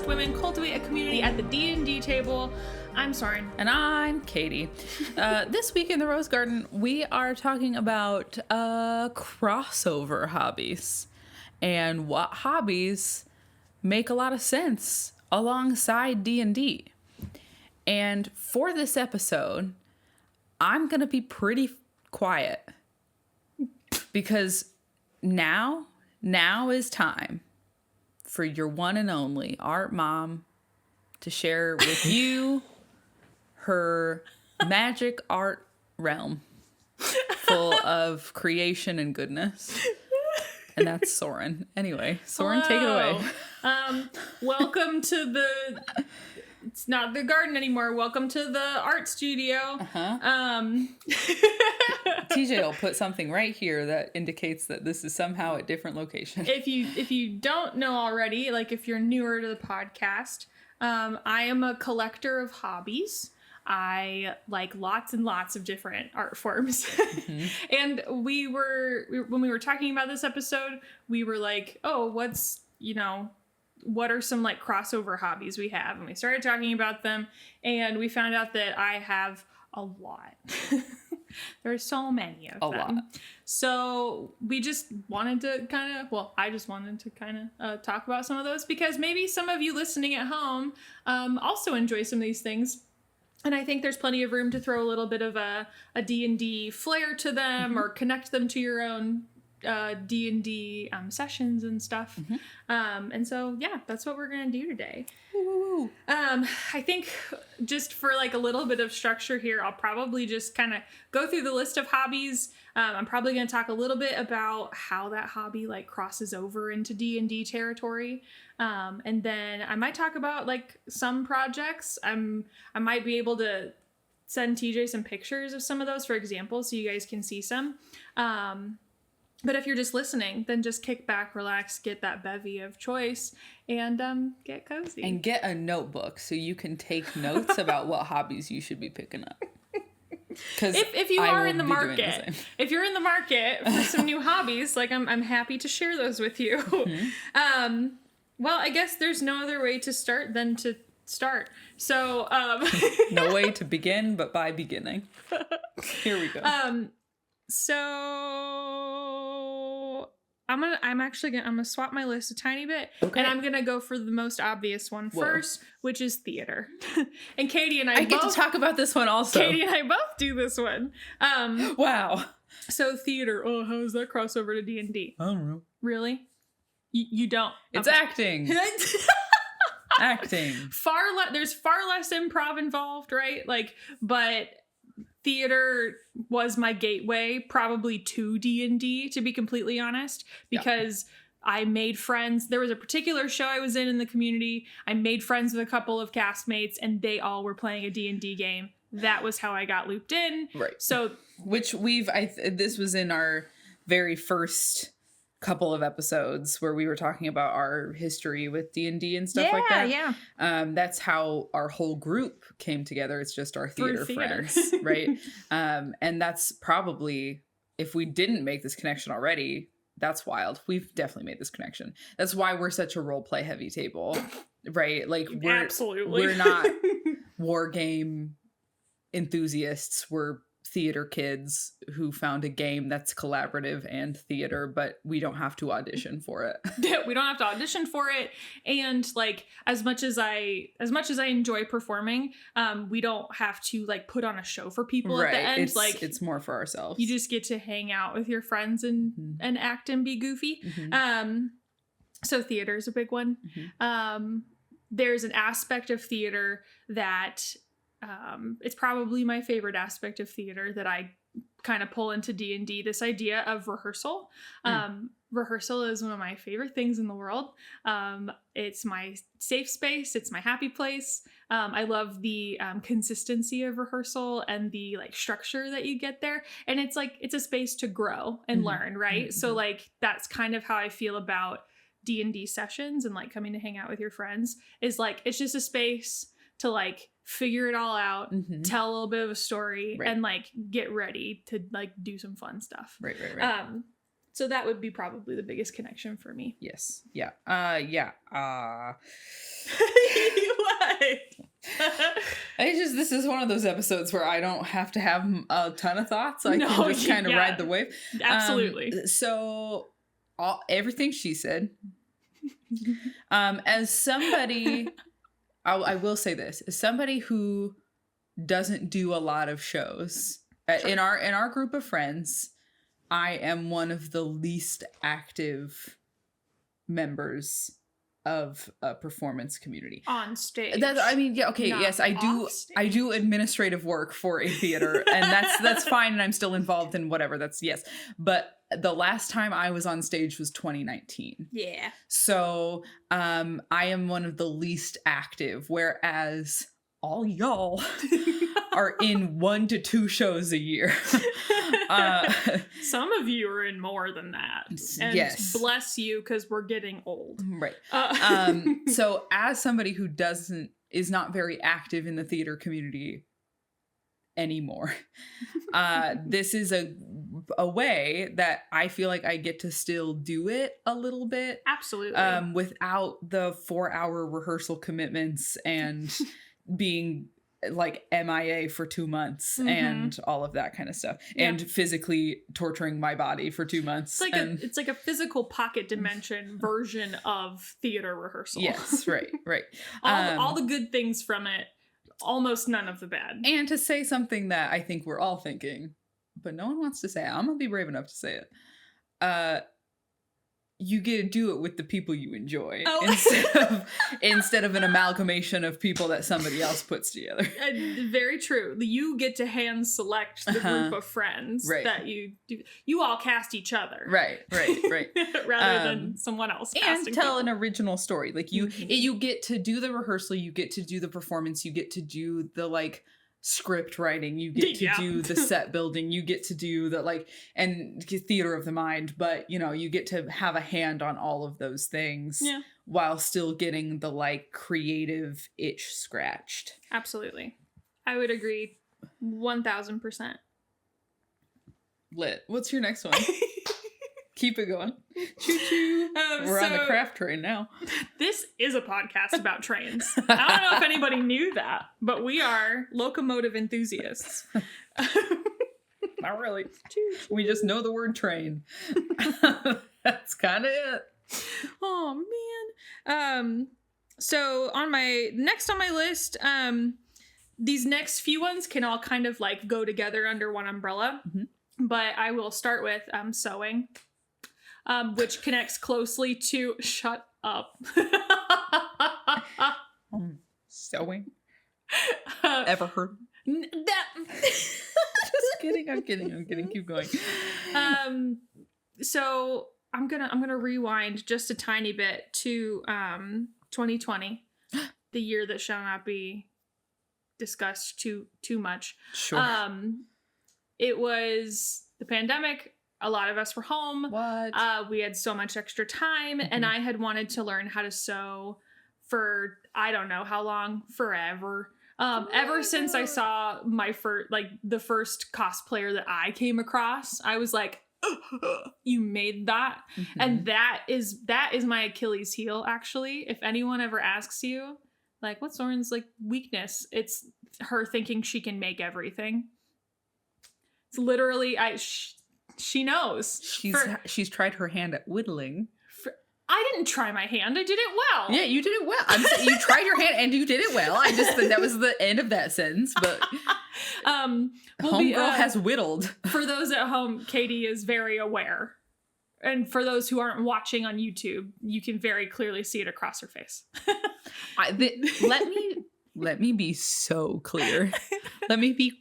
women cultivate a community at the D&D table. I'm Soren. And I'm Caitie. This week in the Rose Garden, we are talking about crossover hobbies and what hobbies make a lot of sense alongside D&D. And for this episode, I'm going to be pretty quiet because now is time for your one and only art mom to share with you her magic art realm full of creation and goodness. And that's Soren. Anyway, Soren, take it away. Welcome to the... It's not the garden anymore. Welcome to the art studio. TJ will put something right here that indicates that this is somehow a different location. If you don't know already, like if you're newer to the podcast, I am a collector of hobbies. I like lots and lots of different art forms. Mm-hmm. And when we were talking about this episode, we were like, oh, what are some like crossover hobbies we have? And we started talking about them and we found out that I have a lot. There are so many of them. A lot. So we just wanted to I just wanted to talk about some of those because maybe some of you listening at home also enjoy some of these things. And I think there's plenty of room to throw a little bit of a D&D flair to them, mm-hmm. or connect them to your own D&D sessions and stuff. Mm-hmm. And so, yeah, that's what we're going to do today. Woo. I think just for like a little bit of structure here, I'll probably just kind of go through the list of hobbies. I'm probably going to talk a little bit about how that hobby like crosses over into D&D territory. And then I might talk about like some projects. I might be able to send TJ some pictures of some of those for example, so you guys can see some. But if you're just listening, then just kick back, relax, get that bevy of choice, and get cozy. And get a notebook so you can take notes about what hobbies you should be picking up. If you are in the market, if you're in the market for some new hobbies, like I'm happy to share those with you. Mm-hmm. Well, I guess there's no other way to start than to start. So no way to begin, but by beginning. Here we go. So I'm gonna swap my list a tiny bit, okay. And I'm gonna go for the most obvious one first, which is theater. And Caitie and I get to talk about this one also. Caitie and I both do this one. Wow. So theater. Oh, how does that cross over to D&D? I don't know. Really? You don't? It's acting. Acting. There's far less improv involved, right? But theater was my gateway probably to D&D, to be completely honest, because I made friends. There was a particular show I was in the community. I made friends with a couple of castmates and they all were playing a D&D game. That was how I got looped in. Right. So, which this was in our very first couple of episodes where we were talking about our history with D&D and stuff like that. Yeah. That's how our whole group came together. It's just our theater friends, right? And that's probably, if we didn't make this connection already, that's wild. We've definitely made this connection. That's why we're such a role play heavy table, right? Like we're not war game enthusiasts. We're theater kids who found a game that's collaborative and theater, but we don't have to audition for it. We don't have to audition for it. And like as much as I enjoy performing, we don't have to like put on a show for people at the end. It's more for ourselves. You just get to hang out with your friends and act and be goofy. Mm-hmm. So theater is a big one. Mm-hmm. There's an aspect of theater that it's probably my favorite aspect of theater that I kind of pull into D&D, this idea of rehearsal. Rehearsal is one of my favorite things in the world. It's my safe space. It's my happy place. I love the consistency of rehearsal and the like structure that you get there. And it's like, it's a space to grow and learn, right? Mm-hmm. So like, that's kind of how I feel about D&D sessions and like coming to hang out with your friends is like, it's just a space to like figure it all out, tell a little bit of a story, and like get ready to like do some fun stuff. Right. So that would be probably the biggest connection for me. Yes. Yeah. What? This is one of those episodes where I don't have to have a ton of thoughts. I can just kind of ride the wave. Absolutely. So everything she said, as somebody, I will say this, as somebody who doesn't do a lot of shows in our group of friends, I am one of the least active members of a performance community on stage. Yes, I do administrative work for a theater, and that's fine, and I'm still involved in whatever. Yes, but the last time I was on stage was 2019. Yeah. So I am one of the least active, whereas all y'all are in 1 to 2 shows a year. Some of you are in more than that. And yes. Bless you, because we're getting old. Right. So as somebody who is not very active in the theater community anymore, this is a way that I feel like I get to still do it a little bit. Absolutely. Without the 4-hour rehearsal commitments and being like MIA for 2 months and all of that kind of stuff, and physically torturing my body for 2 months. It's like a physical pocket dimension version of theater rehearsal. Yes, right. all the good things from it, almost none of the bad. And to say something that I think we're all thinking, but no one wants to say it, I'm gonna be brave enough to say it. You get to do it with the people you enjoy instead of an amalgamation of people that somebody else puts together. Very true. You get to hand select the group of friends that you do. You all cast each other. Right. Rather than someone else casting and tell people. an original story. Like you get to do the rehearsal, you get to do the performance, you get to do the script writing, you get to do the set building, you get to do the and theater of the mind, but you get to have a hand on all of those things while still getting the creative itch scratched. Absolutely. I would agree 1000%. Lit. What's your next one? Keep it going. Choo-choo. We're on the craft train now. This is a podcast about trains. I don't know if anybody knew that, but we are locomotive enthusiasts. Not really. We just know the word train. That's kind of it. Oh, man. So on my list, these next few ones can all kind of go together under one umbrella. Mm-hmm. But I will start with sewing. Which connects closely to shut up. Sewing. Ever heard? Just kidding. I'm kidding. Keep going. So I'm gonna rewind just a tiny bit to 2020, the year that shall not be discussed too much. Sure. It was the pandemic. A lot of us were home. What? We had so much extra time, and I had wanted to learn how to sew for I don't know how long, forever. Ever since I saw my the first cosplayer that I came across, I was like, you made that. Mm-hmm. And that is my Achilles heel, actually. If anyone ever asks you, what's Soren's weakness? It's her thinking she can make everything. It's literally she knows. She's tried her hand at whittling. I didn't try my hand. I did it well. Yeah, you did it well. You tried your hand and you did it well. I just think that was the end of that sentence. But homegirl has whittled. For those at home, Caitie is very aware. And for those who aren't watching on YouTube, you can very clearly see it across her face. Let me be so clear. Let me be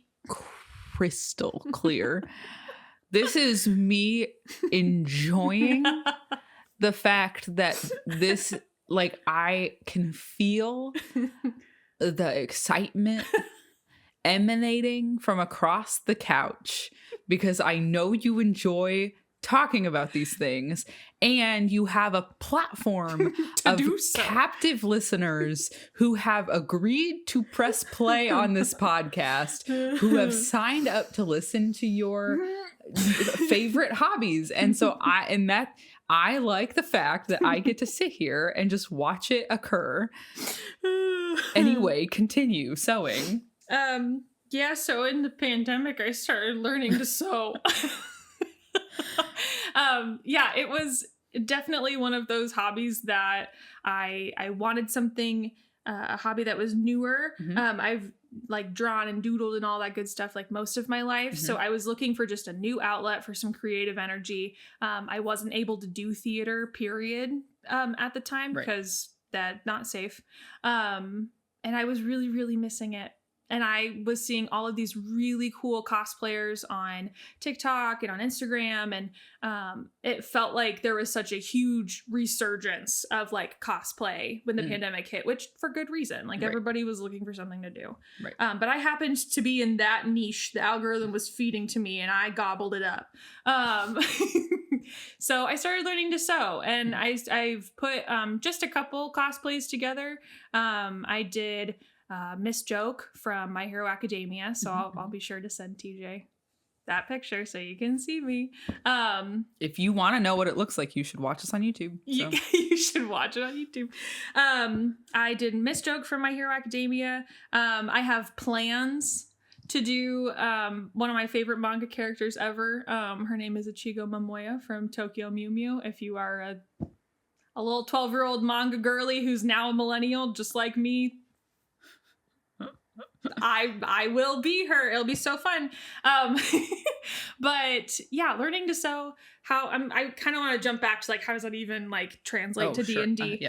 crystal clear. This is me enjoying the fact that this, I can feel the excitement emanating from across the couch because I know you enjoy talking about these things, and you have a platform of captive listeners who have agreed to press play on this podcast, who have signed up to listen to your favorite hobbies. And so I like the fact that I get to sit here and just watch it occur. Anyway, continue sewing. Yeah, so in the pandemic, I started learning to sew. Yeah, it was definitely one of those hobbies that I wanted something, a hobby that was newer. I've like drawn and doodled and all that good stuff like most of my life. So I was looking for just a new outlet for some creative energy. I wasn't able to do theater, period, at the time because that's not safe. And I was really, really missing it. And I was seeing all of these really cool cosplayers on TikTok and on Instagram. And it felt like there was such a huge resurgence of like cosplay when the pandemic hit, which for good reason. Like everybody was looking for something to do. But I happened to be in that niche the algorithm was feeding to me, and I gobbled it up. So I started learning to sew, and I've put just a couple cosplays together. I did Miss Joke from My Hero Academia, so I'll be sure to send TJ that picture so you can see me. If you want to know what it looks like, you should watch us on YouTube. So. You should watch it on YouTube. I did Miss Joke from My Hero Academia. I have plans to do one of my favorite manga characters ever. Her name is Ichigo Momoya from Tokyo Mew Mew. If you are a little 12-year-old manga girly who's now a millennial just like me, I will be her. It'll be so fun. But yeah, learning to sew. I kind of want to jump back to like how does that even like translate to D&D?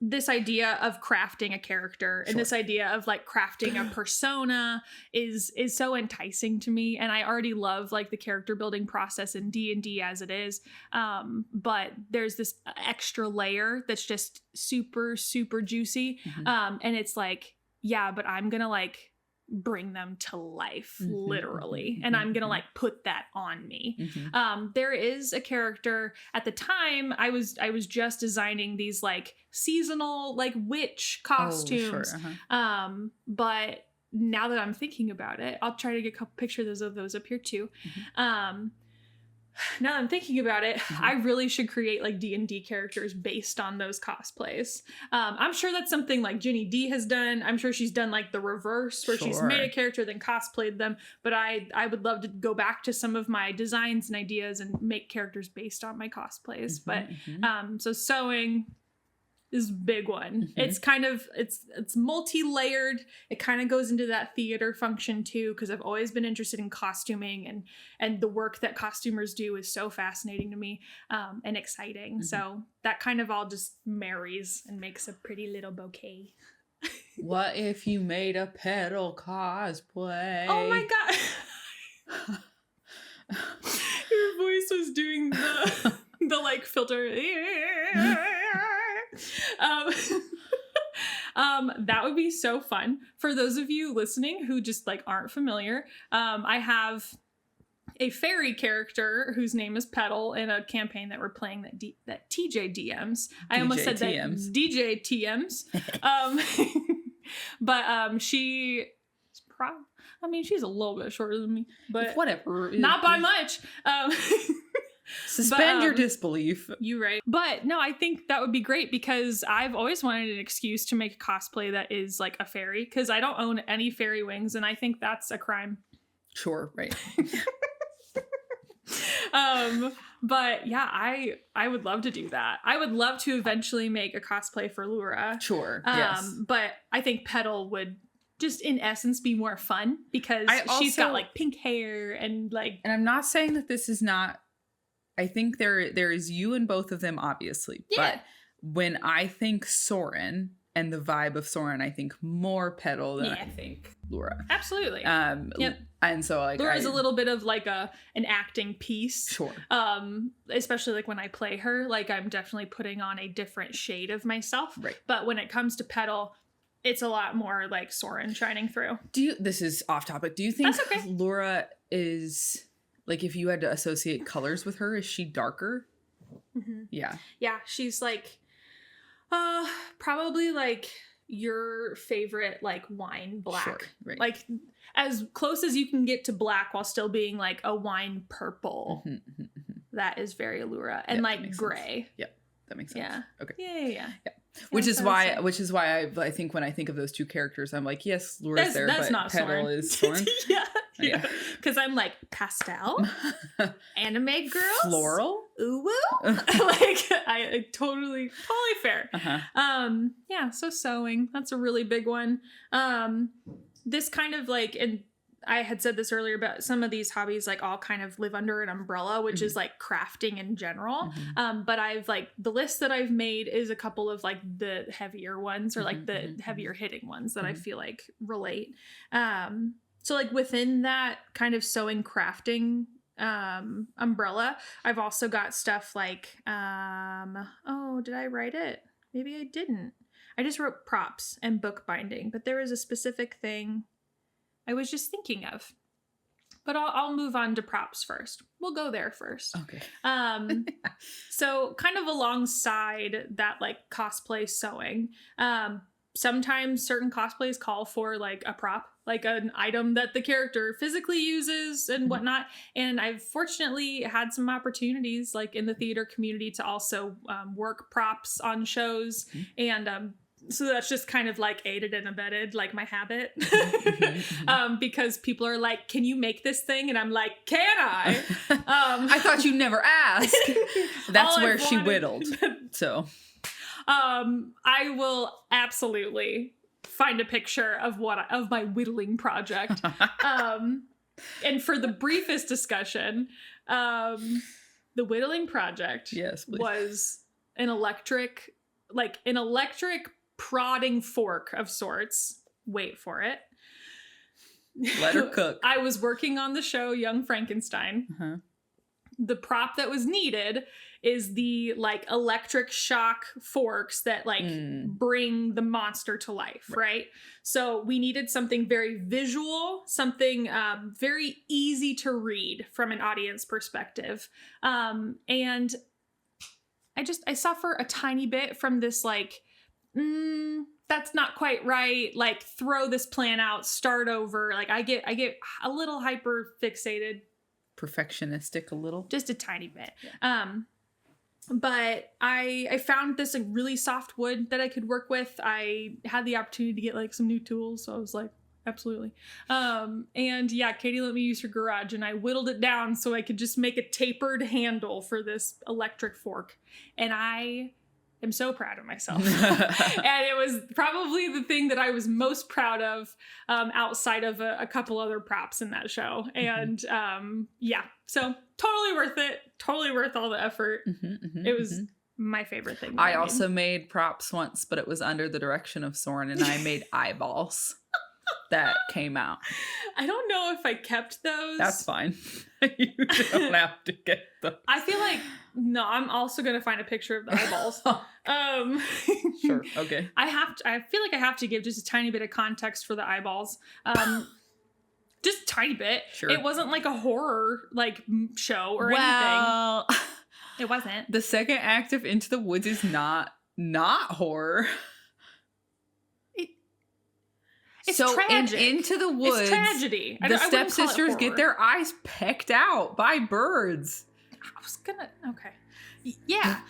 This idea of crafting a character and this idea of like crafting a persona is so enticing to me, and I already love like the character building process in D&D as it is. But there's this extra layer that's just super, super juicy. And it's like, yeah, but I'm gonna like bring them to life, literally. And I'm gonna like put that on me. There is a character at the time I was just designing these like seasonal like witch costumes. But now that I'm thinking about it, I'll try to get a couple pictures of those up here too. Now that I'm thinking about it, I really should create like D&D characters based on those cosplays. I'm sure that's something like Ginny D has done. I'm sure she's done like the reverse where she's made a character then cosplayed them. But I would love to go back to some of my designs and ideas and make characters based on my cosplays. But so sewing is a big one. It's kind of, it's multi-layered. It kind of goes into that theater function too, because I've always been interested in costuming, and the work that costumers do is so fascinating to me, and exciting. So that kind of all just marries and makes a pretty little bouquet. What if you made a petal cosplay? Oh my god. Your voice was doing the like filter. That would be so fun. For those of you listening who just like aren't familiar, I have a fairy character whose name is Petal in a campaign that we're playing that TJ DMs. I almost said TMs. That DJ TMs. But she's she's a little bit shorter than me, but whatever. Not by much. Suspend your disbelief. You're right. But no, I think that would be great because I've always wanted an excuse to make a cosplay that is like a fairy, because I don't own any fairy wings, and I think that's a crime. Sure, right. But yeah, I would love to do that. I would love to eventually make a cosplay for Lura. Sure, yes. But I think Petal would just in essence be more fun because she's got like pink hair and like... And I'm not saying that this is not... I think there is you in both of them, obviously. Yeah. But when I think Soren and the vibe of Soren, I think more Petal than I think Lura. Absolutely. Yep. And so like Lura's a little bit of like an acting piece. Sure. Especially like when I play her, like I'm definitely putting on a different shade of myself. Right. But when it comes to Petal, it's a lot more like Soren shining through. This is off topic. Do you think Lura is Like if you had to associate colors with her, is she darker? Mm-hmm. Yeah. Yeah, she's like probably like your favorite like wine black. Sure, right. Like as close as you can get to black while still being like a wine purple. Mm-hmm, mm-hmm. That is very Allura. And like gray. Yep. That makes sense. Yeah. Okay. Yeah. Which is why I think when I think of those two characters, I'm like, yes, Lura's there, that's but not Petal Soren. is Soren. Yeah. Because I'm like pastel, anime girls, floral, ooh woo. Like I totally fair. Yeah. So sewing, that's a really big one. This kind of like, and I had said this earlier, but some of these hobbies like all kind of live under an umbrella, which is like crafting in general. But I've like the list that I've made is a couple of like the heavier ones or like the heavier hitting ones that I feel like relate. So like within that kind of sewing crafting umbrella, I've also got stuff like, oh, did I write it? Maybe I didn't. I just wrote props and bookbinding, but there is a specific thing I was just thinking of. But I'll move on to props first. We'll go there first. Okay. So kind of alongside that like cosplay sewing, sometimes certain cosplays call for like a prop, like an item that the character physically uses and whatnot. And I've fortunately had some opportunities like in the theater community to also work props on shows. And so that's just kind of like aided and abetted like my habit. Because people are like, can you make this thing? And I'm like, can I? I thought you never asked. That's where she whittled. So I will absolutely find a picture of my whittling project. And for the briefest discussion, the whittling project was an electric prodding fork of sorts. Wait for it. Let her cook. I was working on the show Young Frankenstein. The prop that was needed is the like electric shock forks that like bring the monster to life, right? So we needed something very visual, something very easy to read from an audience perspective. And I suffer a tiny bit from this like, that's not quite right. Like throw this plan out, start over. Like I get a little hyper fixated. Perfectionistic a little. Just a tiny bit. Yeah. But I found this like really soft wood that I could work with. I had the opportunity to get like some new tools. So I was like, absolutely. And yeah, Caitie let me use her garage and I whittled it down so I could just make a tapered handle for this electric fork. And I am so proud of myself. And it was probably the thing that I was most proud of outside of a couple other props in that show. And yeah, so totally worth it. Totally worth all the effort. It was my favorite thing. I also made props once, but it was under the direction of Soren and I made eyeballs that came out. I don't know if I kept those. That's fine. You don't have to get them. I feel like, no, I'm also going to find a picture of the eyeballs. Sure. Okay. I feel like I have to give just a tiny bit of context for the eyeballs. Just a tiny bit. Sure. It wasn't like a horror like show or anything. It wasn't. The second act of Into the Woods is not horror. It's so tragic. in Into the Woods, it's tragedy. The stepsisters get their eyes pecked out by birds. I was gonna. Okay. Yeah.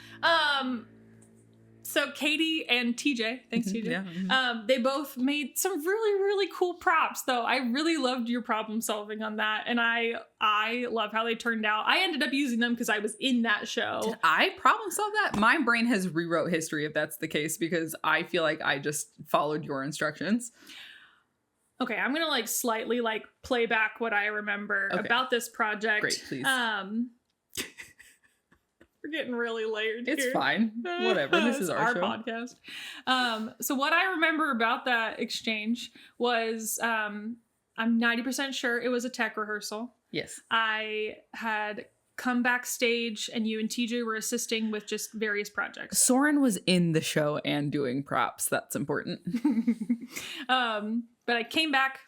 So Caitie and TJ, thanks TJ. Yeah. They both made some really, really cool props though. I really loved your problem solving on that. And I love how they turned out. I ended up using them because I was in that show. Did I problem solve that? My brain has rewrote history if that's the case, because I feel like I just followed your instructions. Okay, I'm gonna like slightly like play back what I remember about this project. Great, please. We're getting really layered here. It's fine. Whatever. This is our show. Podcast. So what I remember about that exchange was I'm 90% sure it was a tech rehearsal. Yes. I had come backstage and you and TJ were assisting with just various projects. Soren was in the show and doing props. That's important. But I came back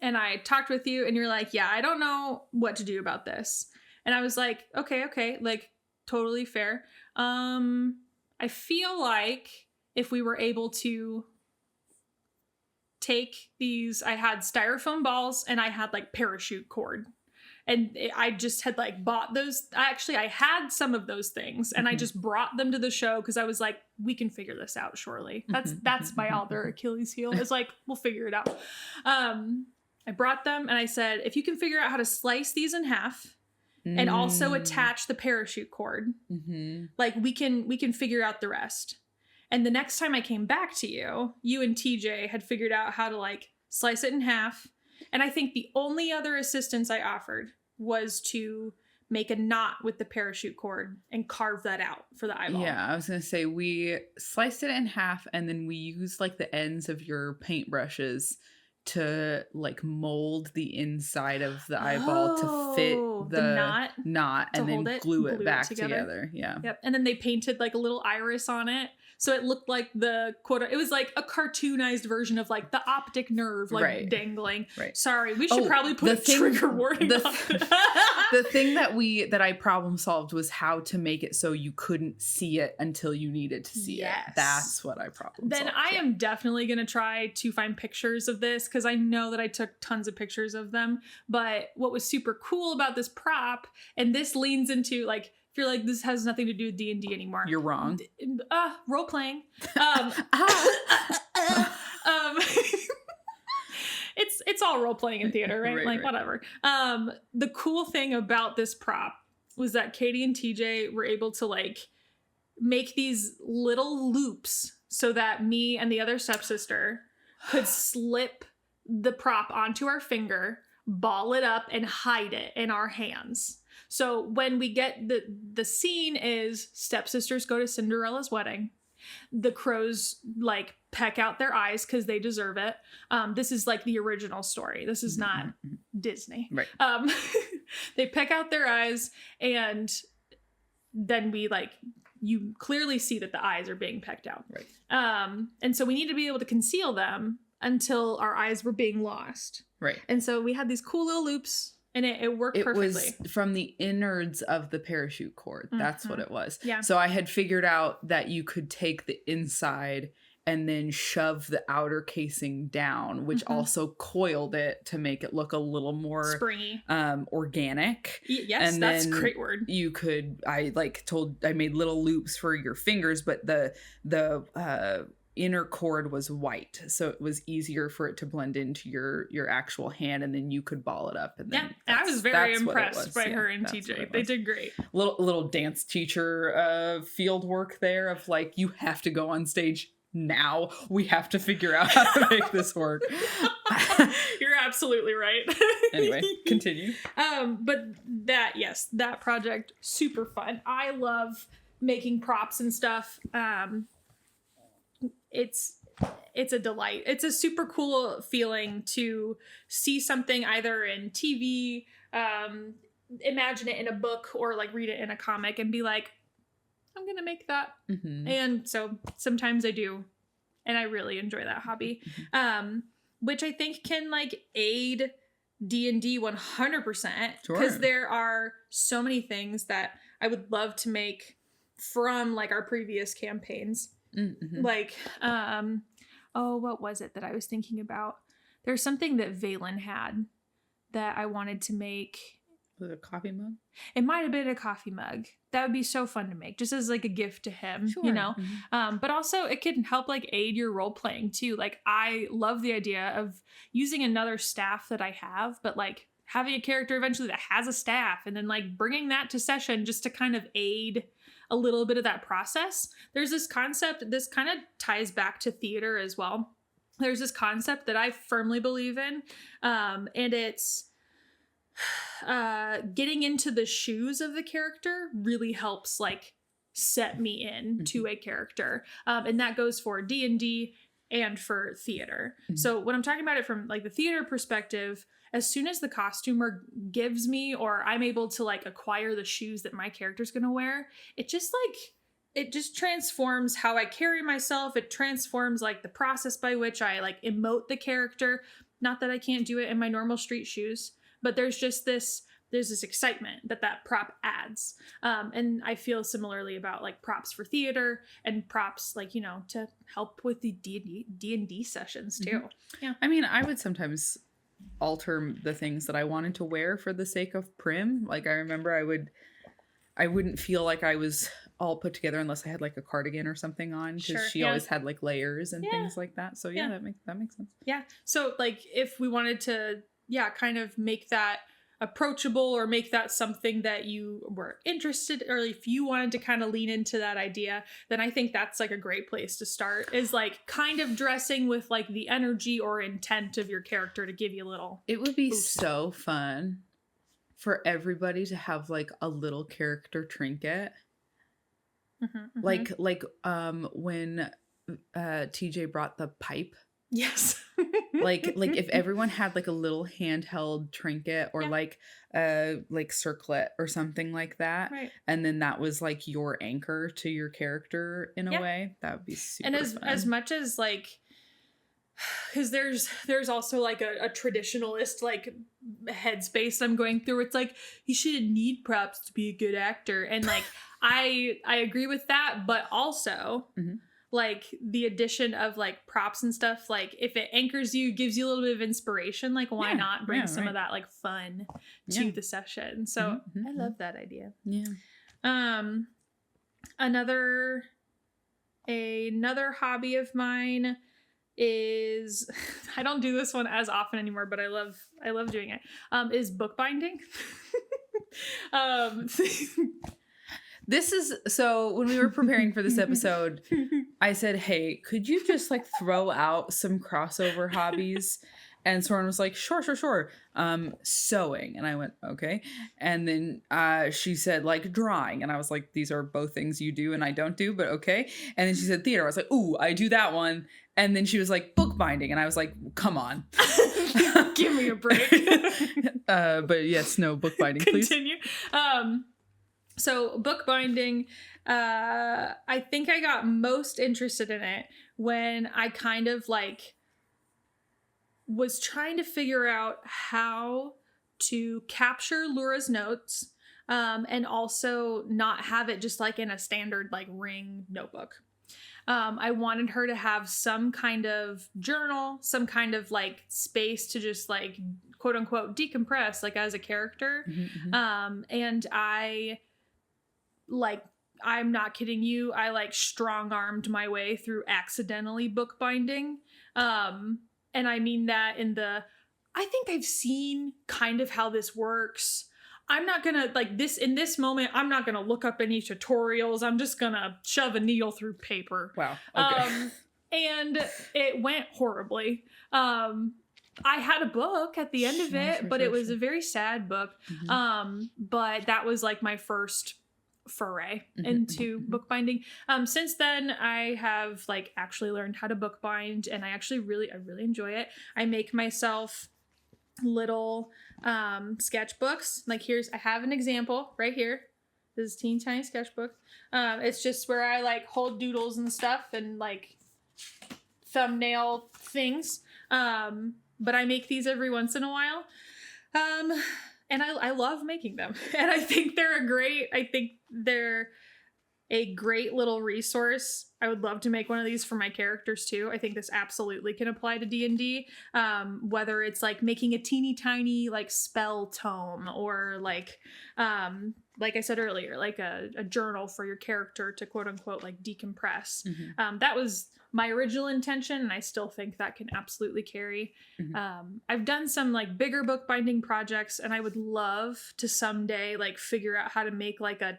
And I talked with you and you're like, yeah, I don't know what to do about this. And I was like, okay, like totally fair. I feel like if we were able to take these, I had styrofoam balls and I had like parachute cord. And I just had like bought those. I had some of those things and I just brought them to the show because I was like, we can figure this out surely. That's my other Achilles heel. It's like, we'll figure it out. I brought them and I said, if you can figure out how to slice these in half and also attach the parachute cord, like we can figure out the rest. And the next time I came back to you, you and TJ had figured out how to like slice it in half. And I think the only other assistance I offered was to make a knot with the parachute cord and carve that out for the eyeball. Yeah, I was going to say we sliced it in half and then we used like the ends of your paintbrushes to like mold the inside of the eyeball to fit the knot and then glue it back together. Yeah. Yep. And then they painted like a little iris on it. So it looked like it was like a cartoonized version of like the optic nerve, like dangling. Right. Sorry, we should probably put a trigger warning on it. The thing that I problem solved was how to make it so you couldn't see it until you needed to see it. That's what I problem solved. Then I am definitely going to try to find pictures of this because I know that I took tons of pictures of them. But what was super cool about this prop, and this leans into like, if you're like, this has nothing to do with D&D anymore. You're wrong. Role playing. It's all role playing in theater, right? Like whatever. The cool thing about this prop was that Caitie and TJ were able to like make these little loops so that me and the other stepsister could slip the prop onto our finger, ball it up, and hide it in our hands. So when we get the scene is stepsisters go to Cinderella's wedding. The crows like peck out their eyes because they deserve it. This is like the original story. This is not Disney. Right. They peck out their eyes and then you clearly see that the eyes are being pecked out. Right. And so we need to be able to conceal them until our eyes were being lost. Right. And so we had these cool little loops. And it worked perfectly. It was from the innards of the parachute cord. That's what it was. Yeah. So I had figured out that you could take the inside and then shove the outer casing down, which also coiled it to make it look a little more springy, organic. Yes, and that's a great word. You could, I made little loops for your fingers, but the inner cord was white, so it was easier for it to blend into your actual hand, and then you could ball it up. And then I was very impressed by her and TJ. They did great. Little dance teacher field work there of like, you have to go on stage now. We have to figure out how to make this work. You're absolutely right. Anyway, continue. But that project, super fun. I love making props and stuff. It's a delight. It's a super cool feeling to see something either in TV, imagine it in a book, or like read it in a comic and be like, I'm gonna make that. And so sometimes I do, and I really enjoy that hobby, which I think can like aid D&D 100%, because there are so many things that I would love to make from like our previous campaigns. Like, what was it that I was thinking about? There's something that Valen had that I wanted to make. Was it a coffee mug? It might have been a coffee mug. That would be so fun to make, just as like a gift to him, you know? But also it can help like aid your role playing too. Like, I love the idea of using another staff that I have, but like having a character eventually that has a staff and then like bringing that to session just to kind of aid a little bit of that process. There's this concept, this kind of ties back to theater as well. There's this concept that I firmly believe in, and it's getting into the shoes of the character really helps like set me in to a character. And that goes for D&D and for theater. So when I'm talking about it from like the theater perspective, as soon as the costumer gives me, or I'm able to like acquire the shoes that my character's gonna wear, it just transforms how I carry myself. It transforms like the process by which I like emote the character. Not that I can't do it in my normal street shoes, but there's this excitement that prop adds. And I feel similarly about like props for theater and props like, to help with the D&D sessions too. Mm-hmm. Yeah. I mean, I would sometimes alter the things that I wanted to wear for the sake of prim. Like I remember I wouldn't feel like I was all put together unless I had like a cardigan or something on, because she always had like layers and things like that. So that makes sense. Yeah. So like if we wanted to, kind of make that approachable or make that something that you were interested, or if you wanted to kind of lean into that idea, then I think that's like a great place to start, is like kind of dressing with like the energy or intent of your character to give you a little It would be boost. So fun for everybody to have like a little character trinket. Like when TJ brought the pipe. Yes. like if everyone had like a little handheld trinket or like circlet or something like that, right, and then that was like your anchor to your character in a way, that would be super and fun. As much as like, because there's also like a traditionalist like headspace I'm going through. It's like you shouldn't need props to be a good actor, and like I agree with that, but also like the addition of like props and stuff, like if it anchors you, gives you a little bit of inspiration, like why not bring some of that like fun to the session. So I love that idea. Another hobby of mine is, I don't do this one as often anymore, but I love doing it, is bookbinding. This is, so when we were preparing for this episode, I said, hey, could you just like throw out some crossover hobbies? And Soren was like, sure. Sewing. And I went, okay. And then she said like drawing. And I was like, these are both things you do and I don't do, but okay. And then she said theater. I was like, ooh, I do that one. And then she was like bookbinding. And I was like, come on. Give me a break. But yes, no, bookbinding, please. Continue. So bookbinding, I think I got most interested in it when I kind of like was trying to figure out how to capture Laura's notes, and also not have it just like in a standard like ring notebook. I wanted her to have some kind of journal, some kind of like space to just like quote unquote decompress like as a character. And I'm not kidding you, I like strong-armed my way through accidentally bookbinding. And I mean that I think I've seen kind of how this works. I'm not gonna, like this, in this moment, I'm not gonna look up any tutorials. I'm just gonna shove a needle through paper. Wow. Okay. And it went horribly. I had a book at the end of it, but it was a very sad book. But that was like my first foray into bookbinding. Since then I have like actually learned how to bookbind, and I really enjoy it. I make myself little sketchbooks. Like I have an example right here. This is teeny tiny sketchbook. It's just where I like hold doodles and stuff and like thumbnail things. But I make these every once in a while. And I love making them. And I think they're a great little resource. I would love to make one of these for my characters too. I think this absolutely can apply to D&D. Whether it's like making a teeny tiny like spell tome, or like I said earlier, like a journal for your character to quote unquote like decompress. That was my original intention, and I still think that can absolutely carry. I've done some like bigger bookbinding projects, and I would love to someday like figure out how to make like a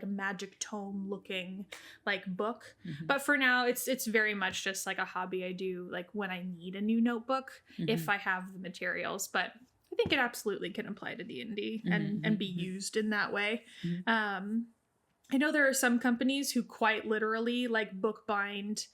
magic tome looking like book. But for now, it's very much just like a hobby I do like when I need a new notebook, if I have the materials. But I think it absolutely can apply to D&D and be used in that way. I know there are some companies who quite literally like bookbind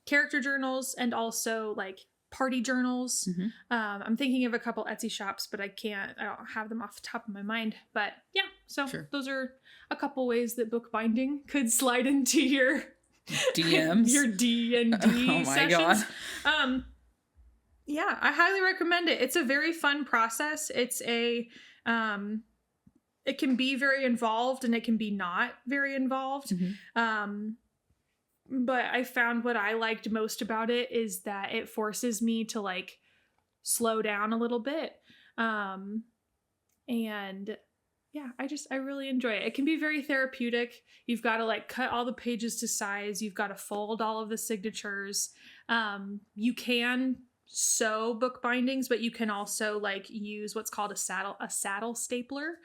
character journals and also like party journals. I'm thinking of a couple Etsy shops, but I don't have them off the top of my mind. But yeah, so those are a couple ways that bookbinding could slide into your DMs, your D&D sessions. God. Yeah, I highly recommend it. It's a very fun process. It's it can be very involved and it can be not very involved. But I found what I liked most about it is that it forces me to like slow down a little bit. And yeah, I really enjoy it. It can be very therapeutic. You've got to like cut all the pages to size. You've got to fold all of the signatures. You can sew book bindings, but you can also like use what's called a saddle stapler,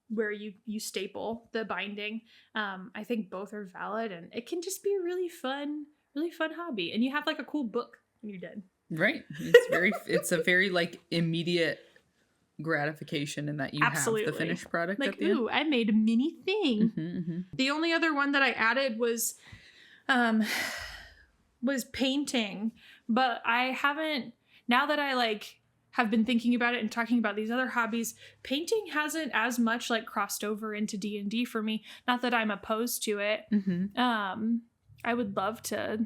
where you staple the binding. I think both are valid, and it can just be a really fun hobby. And you have like a cool book when you're done. Right. It's a very like immediate gratification in that you Absolutely. have the finished product like, at the end. Ooh, I made a mini thing. The only other one that I added was painting, but I haven't, now that I like have been thinking about it and talking about these other hobbies, painting hasn't as much like crossed over into D&D for me. Not that I'm opposed to it. I would love to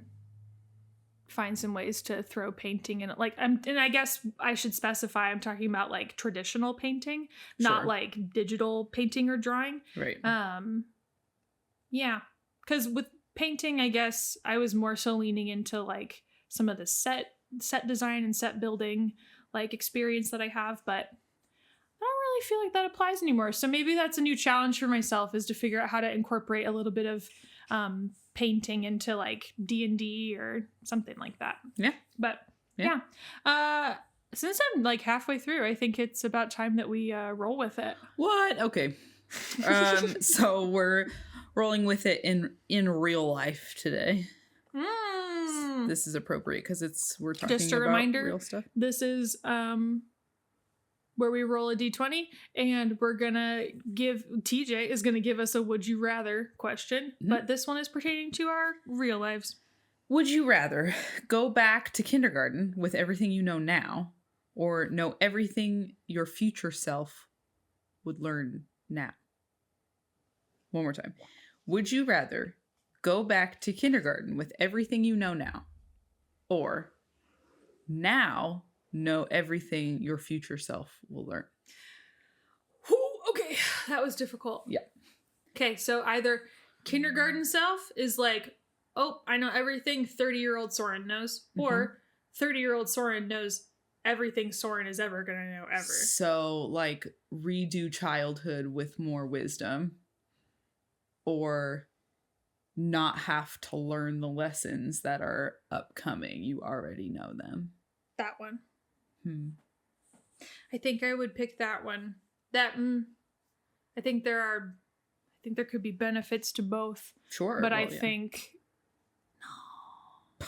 find some ways to throw painting in it. Like and I guess I should specify I'm talking about like traditional painting, not like digital painting or drawing. Right. Yeah. Because with painting, I guess I was more so leaning into like some of the set design and set building like experience that I have, but I don't really feel like that applies anymore. So maybe that's a new challenge for myself, is to figure out how to incorporate a little bit of painting into like D&D or something like that. Yeah. But yeah. Since I'm like halfway through, I think it's about time that we roll with it. What? Okay. So we're rolling with it in real life today. This is appropriate because we're talking just a about reminder, real stuff. This is where we roll a d20, and we're gonna give TJ is gonna give us a would you rather question, but this one is pertaining to our real lives. Would you rather go back to kindergarten with everything you know now, or know everything your future self would learn now? One more time. Would you rather go back to kindergarten with everything you know now, or now know everything your future self will learn? Okay, that was difficult. Yeah. Okay, so either kindergarten self is like, oh, I know everything 30-year-old Soren knows, or 30-year-old Soren knows everything Soren is ever going to know ever. So, like, redo childhood with more wisdom, or not have to learn the lessons that are upcoming. You already know them. That one. I think I would pick that one. I think there could be benefits to both. Sure. But I think no.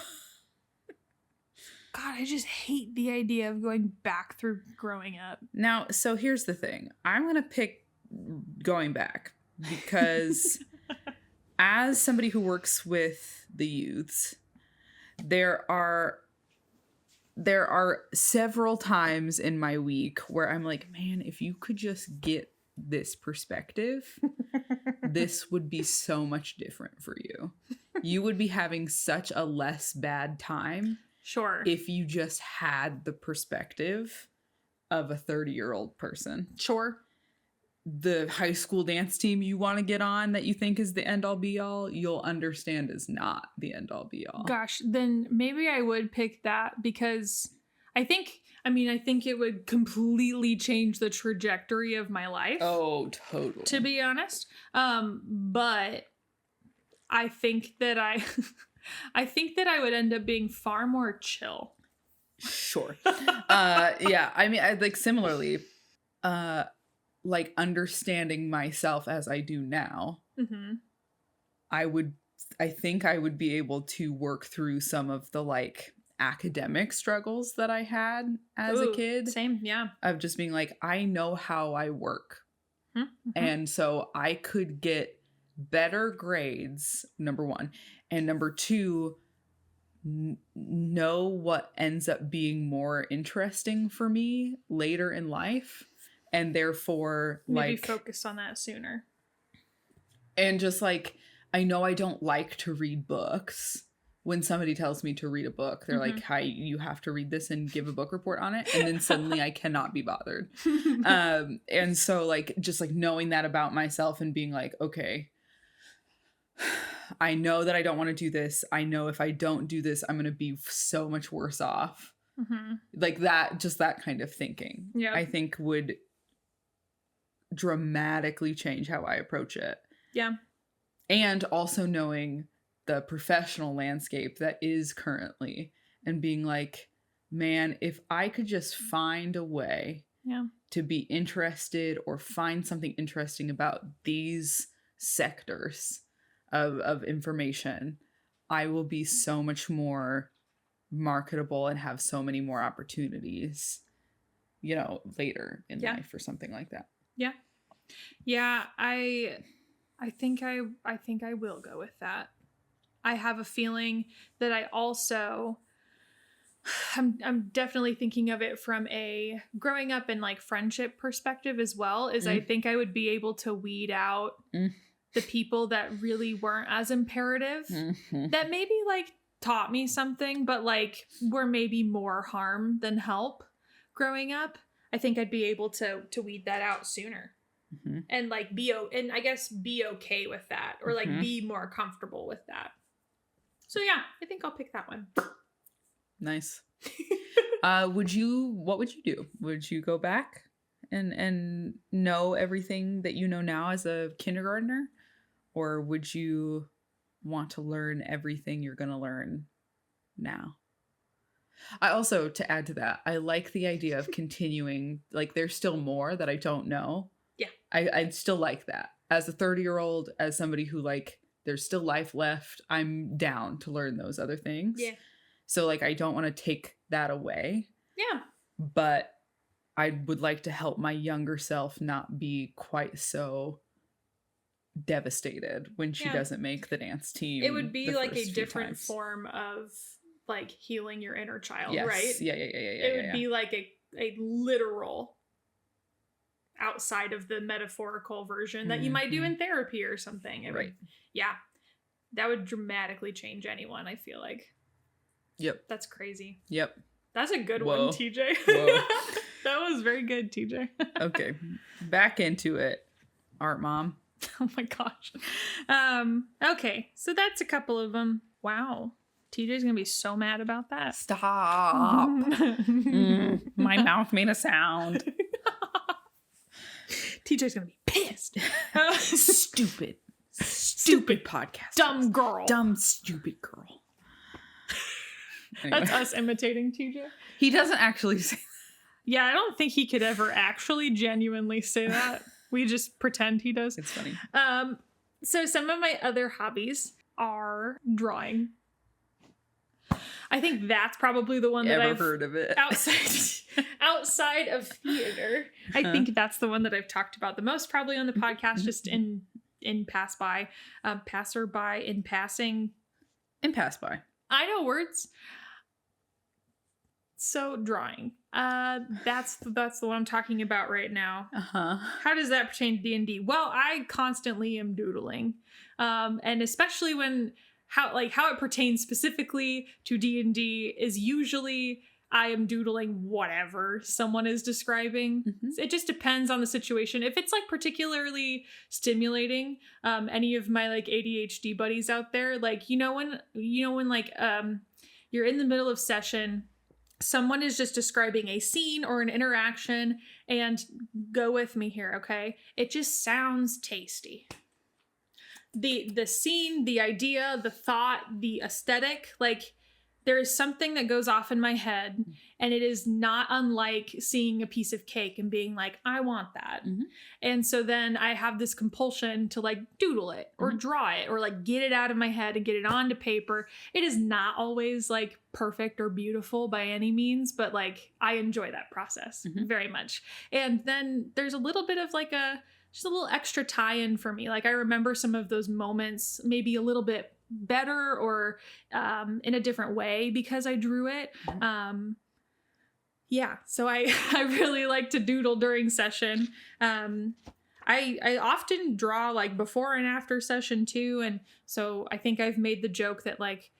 God, I just hate the idea of going back through growing up. Now, so here's the thing. I'm going to pick going back because as somebody who works with the youths, there are several times in my week where I'm like, man, if you could just get this perspective, this would be so much different for you. You would be having such a less bad time. Sure. If you just had the perspective of a 30-year-old person. Sure. The high school dance team you want to get on that you think is the end all be all, you'll understand is not the end all be all. Gosh, then maybe I would pick that, because I think it would completely change the trajectory of my life. Oh, totally. To be honest. But I think that I would end up being far more chill. Sure. Yeah, I mean, I like similarly, like understanding myself as I do now, I think I would be able to work through some of the like academic struggles that I had as a kid. Same, yeah. Of just being like, I know how I work. And so I could get better grades, number one. And number two, know what ends up being more interesting for me later in life. And therefore, maybe like, focus on that sooner. And just like, I know I don't like to read books, when somebody tells me to read a book, they're like, hi, you have to read this and give a book report on it. And then suddenly I cannot be bothered. And so like, just like knowing that about myself and being like, okay, I know that I don't want to do this. I know if I don't do this, I'm going to be so much worse off. Like that, just that kind of thinking, I think would dramatically change how I approach it. Yeah. And also knowing the professional landscape that is currently and being like, man, if I could just find a way to be interested or find something interesting about these sectors of information, I will be so much more marketable and have so many more opportunities, you know, later in life or something like that. Yeah. Yeah, I think I will go with that. I have a feeling that I also I'm definitely thinking of it from a growing up in like friendship perspective as well, is I think I would be able to weed out the people that really weren't as imperative, that maybe like taught me something, but like were maybe more harm than help growing up. I think I'd be able to weed that out sooner. And like be okay with that, or like be more comfortable with that. So yeah, I think I'll pick that one. Nice. What would you do? Would you go back and know everything that you know now as a kindergartner? Or would you want to learn everything you're going to learn now? I also, to add to that, I like the idea of continuing, like there's still more that I don't know. Yeah. I'd still like that. As a 30-year-old, as somebody who like, there's still life left, I'm down to learn those other things. Yeah. So like, I don't want to take that away. Yeah. But I would like to help my younger self not be quite so devastated when she doesn't make the dance team. It would be like a different form of like healing your inner child, right? Yeah. It would be like a literal outside of the metaphorical version that you might do in therapy or something. It would, that would dramatically change anyone, I feel like. Yep. That's crazy. Yep. That's a good one, TJ. Whoa. That was very good, TJ. Okay. Back into it. Art Mom. Oh my gosh. Okay. So that's a couple of them. Wow. TJ's gonna be so mad about that. Stop. My mouth made a sound. TJ's gonna be pissed. Stupid podcast. Dumb girl. Dumb, stupid girl. Anyway. That's us imitating TJ. He doesn't actually say that. Yeah, I don't think he could ever actually genuinely say that. We just pretend he does. It's funny. So some of my other hobbies are drawing. I think that's probably the one that I've heard of it. Outside of theater. I think that's the one that I've talked about the most, probably on the podcast, just in passerby, in passing. In pass by. I know words. So drawing. That's the one I'm talking about right now. How does that pertain to D&D? Well, I constantly am doodling. And especially when how it pertains specifically to D&D is usually I am doodling whatever someone is describing. It just depends on the situation. If it's like particularly stimulating, any of my like ADHD buddies out there, like when like you're in the middle of session, someone is just describing a scene or an interaction, and go with me here, okay? It just sounds tasty. The scene, the idea, the thought, the aesthetic, like there is something that goes off in my head, and it is not unlike seeing a piece of cake and being like, I want that. And so then I have this compulsion to like doodle it or draw it or like get it out of my head and get it onto paper. It is not always like perfect or beautiful by any means, but like I enjoy that process very much. And then there's a little bit of like just a little extra tie-in for me. Like I remember some of those moments maybe a little bit better or in a different way because I drew it. So I really like to doodle during session. I often draw like before and after session too, and so I think I've made the joke that like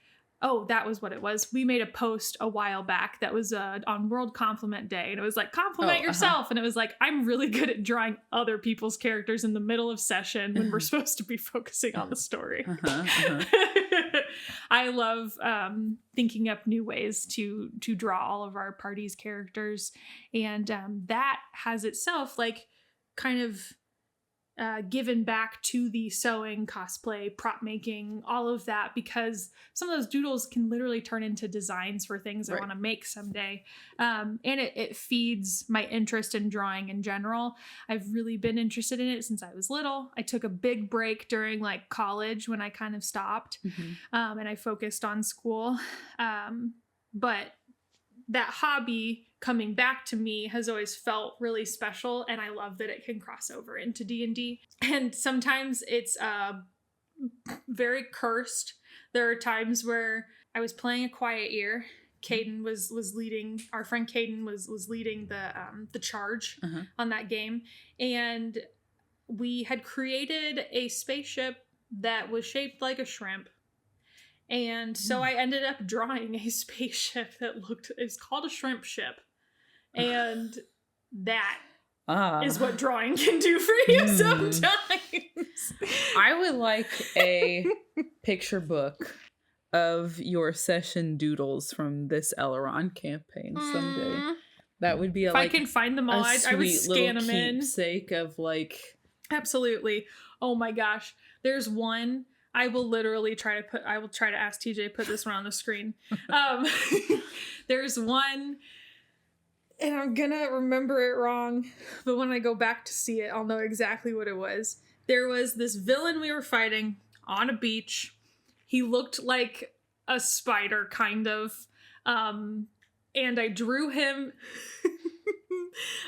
Oh, that was what it was. We made a post a while back that was on World Compliment Day. And it was like, compliment yourself. And it was like, I'm really good at drawing other people's characters in the middle of session when we're supposed to be focusing on the story. I love thinking up new ways to draw all of our party's characters. And that has itself like kind of given back to the sewing, cosplay, prop making, all of that, because some of those doodles can literally turn into designs for things I want to make someday. And it feeds my interest in drawing in general. I've really been interested in it since I was little. I took a big break during like college when I kind of stopped and I focused on school. But that hobby coming back to me has always felt really special, and I love that it can cross over into D&D. And sometimes it's very cursed. There are times where I was playing a quiet year. Caden was leading, our friend Caden was leading the charge on that game, and we had created a spaceship that was shaped like a shrimp. And so I ended up drawing a spaceship that it's called a shrimp ship. And that is what drawing can do for you sometimes. I would like a picture book of your session doodles from this Elrond campaign someday. That would be if I can find them all, I would scan them in. Keepsake of like... Absolutely. Oh my gosh. There's one... I will try to ask TJ to put this one on the screen. There's one, and I'm gonna remember it wrong, but when I go back to see it, I'll know exactly what it was. There was this villain we were fighting on a beach. He looked like a spider, kind of. And I drew him...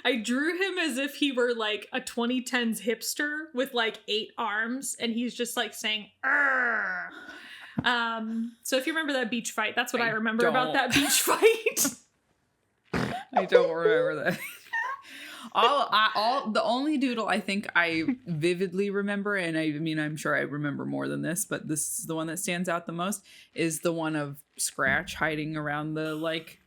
I drew him as if he were like a 2010s hipster with like 8 arms, and he's just like saying "Arr!" So if you remember that beach fight, that's what I remember about that beach fight. I don't remember that. The only doodle I think I vividly remember, and I mean I'm sure I remember more than this, but this is the one that stands out the most, is the one of Scratch hiding around the like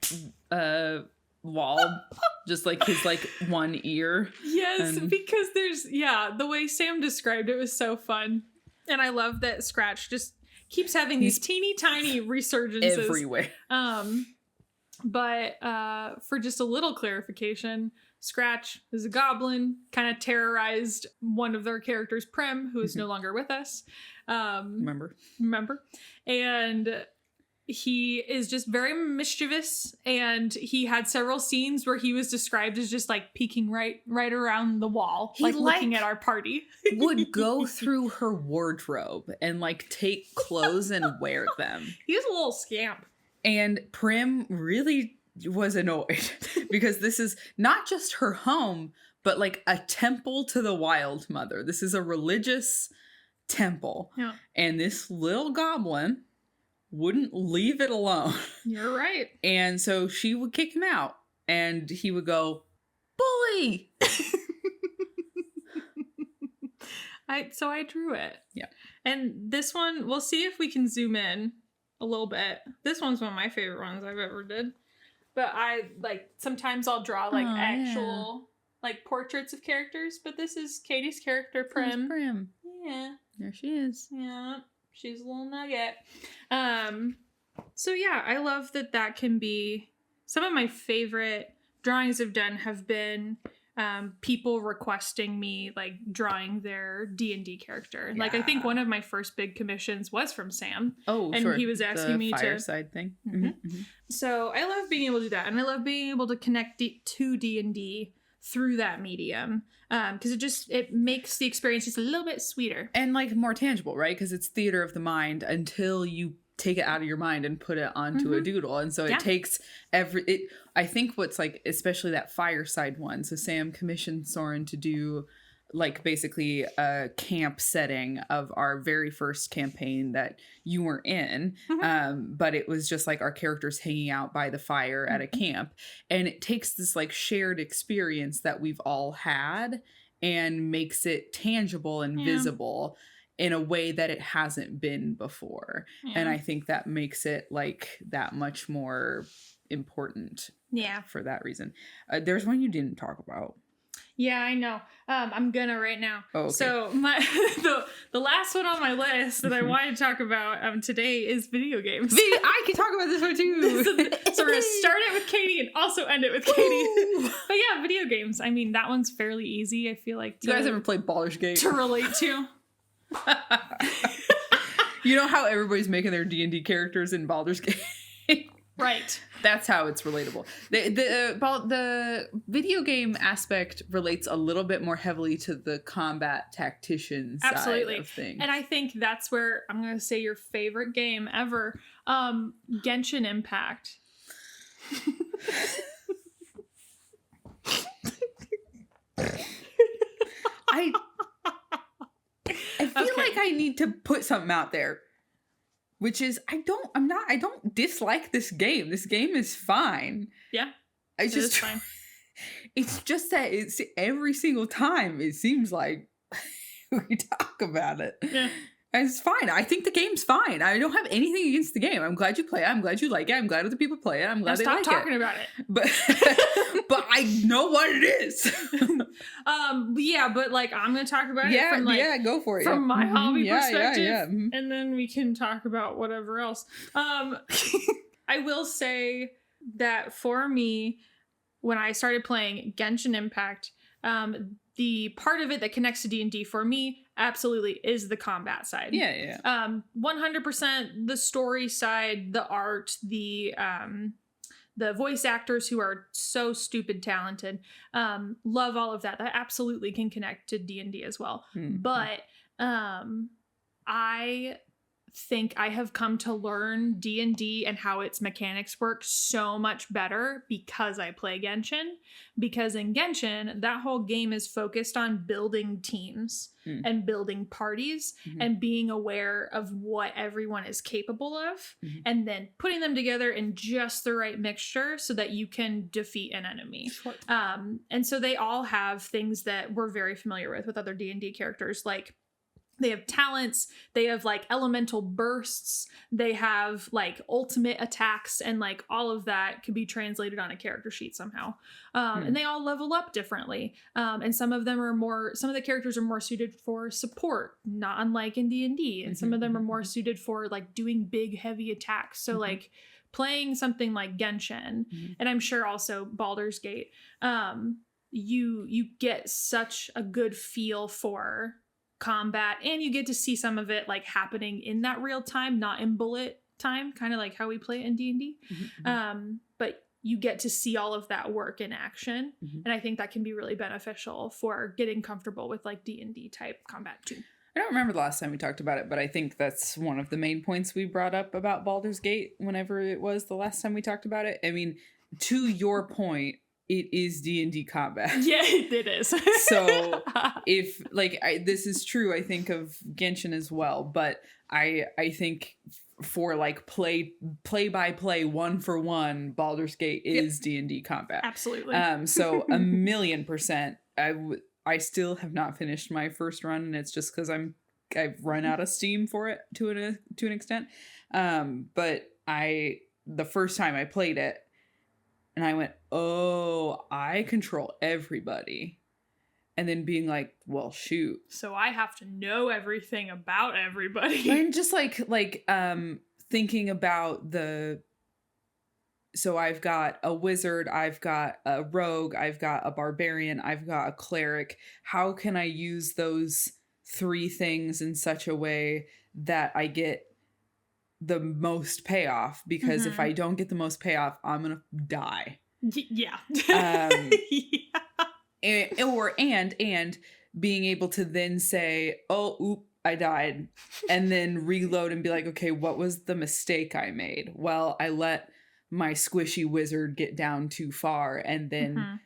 wall, just like his like one ear. Yes, because there's the way Sam described it was so fun, and I love that Scratch just keeps having these teeny tiny resurgences everywhere. But for just a little clarification, Scratch is a goblin, kind of terrorized one of their characters, Prim, who is no longer with us. Remember, and he is just very mischievous, and he had several scenes where he was described as just like peeking right around the wall, looking at our party. Would go through her wardrobe and like take clothes and wear them. He was a little scamp. And Prim really was annoyed because this is not just her home, but like a temple to the Wild Mother. This is a religious temple. Yeah. And this little goblin wouldn't leave it alone. You're right. And so she would kick him out, and he would go, "Bully!" So I drew it. Yeah. And this one, we'll see if we can zoom in a little bit. This one's one of my favorite ones I've ever did. But I like, sometimes I'll draw like actual like portraits of characters, but this is Katie's character, Prim. Prim. Yeah. There she is. Yeah. She's a little nugget. So yeah, I love that can be some of my favorite drawings I've done have been people requesting me like drawing their D&D character. Yeah. Like I think one of my first big commissions was from Sam. Oh, and sure. He was asking me fireside thing. Mm-hmm. So I love being able to do that, and I love being able to connect to D&D through that medium, because it makes the experience just a little bit sweeter and like more tangible, right? Because it's theater of the mind until you take it out of your mind and put it onto a doodle, and so it takes I think what's like, especially that fireside one. So Sam commissioned Soren to do like basically a camp setting of our very first campaign that you were in. But it was just like our characters hanging out by the fire at a camp. And it takes this like shared experience that we've all had and makes it tangible and visible. in a way that it hasn't been before. And I think that makes it like that much more important for that reason. There's one you didn't talk about. Yeah, I know. I'm gonna right now. Oh, okay. So the last one on my list that I wanted to talk about today is video games. I can talk about this one too. So we're gonna start it with Caitie and also end it with Caitie. But yeah, video games. I mean, that one's fairly easy. I feel like you guys ever played Baldur's Gate? To relate to. You know how everybody's making their D&D characters in Baldur's Gate? Right. That's how it's relatable. The video game aspect relates a little bit more heavily to the combat tactician side of things. And I think that's where I'm going to say your favorite game ever, Genshin Impact. I feel like I need to put something out there. Which is, I don't dislike this game. This game is fine. Yeah. It is fine. It's just that it's every single time it seems like we talk about it. Yeah. And it's fine. I think the game's fine. I don't have anything against the game. I'm glad you play it. I'm glad you like it. I'm glad other people play it. I'm glad they like it. Stop talking about it. But I know what it is. Yeah, but like I'm gonna talk about it from go for it. From my hobby perspective. Yeah. And then we can talk about whatever else. I will say that for me, when I started playing Genshin Impact, the part of it that connects to D&D for me absolutely is the combat side. 100% the story side, the art, the voice actors who are so stupid talented. Love all of that. That absolutely can connect to D&D as well. Mm-hmm. But I think I have come to learn D&D and how its mechanics work so much better because I play Genshin. Because in Genshin, that whole game is focused on building teams and building parties and being aware of what everyone is capable of and then putting them together in just the right mixture so that you can defeat an enemy. Sure. And so they all have things that we're very familiar with other D&D characters, like they have talents, they have like elemental bursts, they have like ultimate attacks, and like all of that could be translated on a character sheet somehow. And they all level up differently. And some of the characters are more suited for support, not unlike in D&D. And some of them are more suited for like doing big, heavy attacks. So like playing something like Genshin, and I'm sure also Baldur's Gate, you get such a good feel for combat, and you get to see some of it like happening in that real time, not in bullet time, kind of like how we play it in D&D. But you get to see all of that work in action, and I think that can be really beneficial for getting comfortable with like D&D type combat too. I don't remember the last time we talked about it, but I think that's one of the main points we brought up about Baldur's Gate whenever it was the last time we talked about it. I mean, to your point, it is D&D combat. Yeah, it is. So if like this is true, I think of Genshin as well, but I think for like play by play, 1-for-1, Baldur's Gate is D&D combat. Absolutely. So 1,000,000%. I still have not finished my first run, and it's just because I've run out of steam for it to an extent. But the first time I played it, and I went, oh, I control everybody. And then being like, well, shoot. So I have to know everything about everybody. And just like thinking about so I've got a wizard, I've got a rogue, I've got a barbarian, I've got a cleric. How can I use those three things in such a way that I get the most payoff? Because if I don't get the most payoff, I'm gonna die. Yeah. And being able to then say, oh, oop, I died, and then reload and be like, okay, what was the mistake I made? Well, I let my squishy wizard get down too far, and then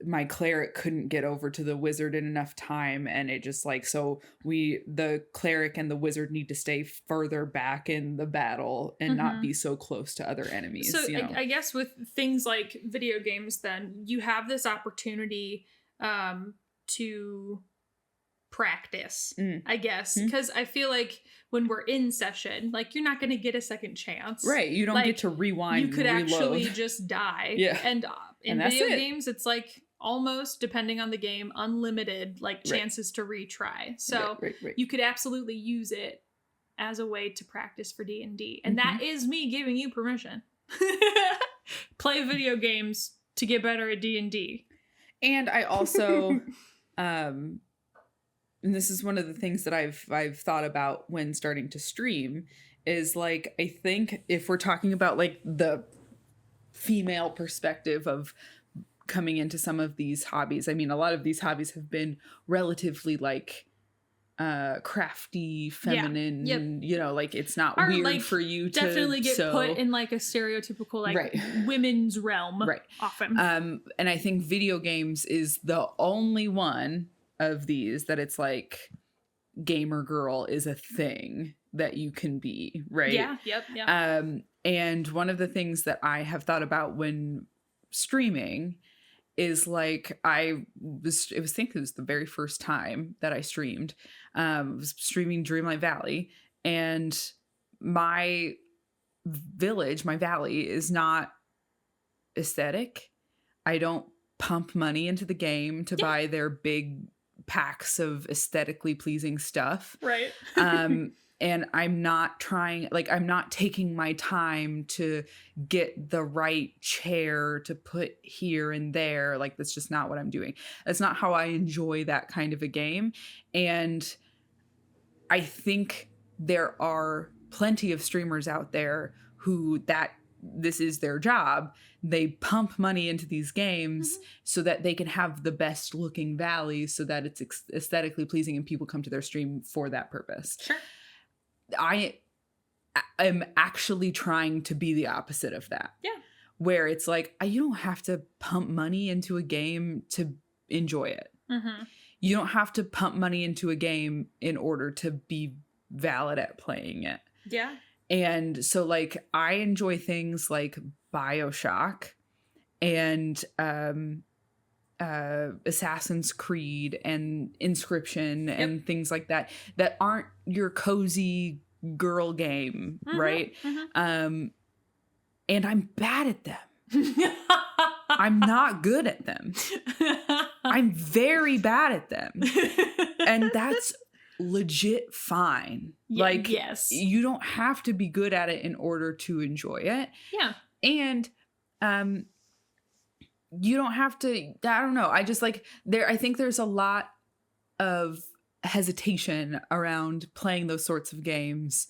my cleric couldn't get over to the wizard in enough time, and it just like, so the cleric and the wizard need to stay further back in the battle and not be so close to other enemies. So I guess with things like video games, then you have this opportunity to practice, I guess, because I feel like when we're in session, like you're not going to get a second chance. Right. You don't like, get to rewind. You could and actually just die. Yeah. And in video games, it's like almost, depending on the game, unlimited like chances to retry. So you could absolutely use it as a way to practice for D&D. And that is me giving you permission. Play video games to get better at D&D. And I also and this is one of the things that I've thought about when starting to stream is like, I think if we're talking about like the female perspective of coming into some of these hobbies, I mean, a lot of these hobbies have been relatively like crafty, feminine, you know, like it's not weird like, for you to definitely get put in like a stereotypical like women's realm often. And I think video games is the only one of these that it's like gamer girl is a thing that you can be, right? Yeah. And one of the things that I have thought about when streaming is like it was the very first time that I streamed. Was streaming Dreamlight Valley, and my valley is not aesthetic. I don't pump money into the game to buy their big packs of aesthetically pleasing stuff. Right. And I'm not taking my time to get the right chair to put here and there. Like, that's just not what I'm doing. That's not how I enjoy that kind of a game. And I think there are plenty of streamers out there who this is their job. They pump money into these games so that they can have the best looking valley so that it's aesthetically pleasing and people come to their stream for that purpose. Sure. I am actually trying to be the opposite of that. Yeah. Where it's like, you don't have to pump money into a game to enjoy it. You don't have to pump money into a game in order to be valid at playing it. Yeah. And so like, I enjoy things like BioShock and Assassin's Creed and Inscription and things like that aren't your cozy girl game, right? And I'm bad at them. I'm not good at them. I'm very bad at them. And that's legit fine. Like, yes, you don't have to be good at it in order to enjoy it. Yeah. And you don't have to, I don't know. I just like I think there's a lot of hesitation around playing those sorts of games.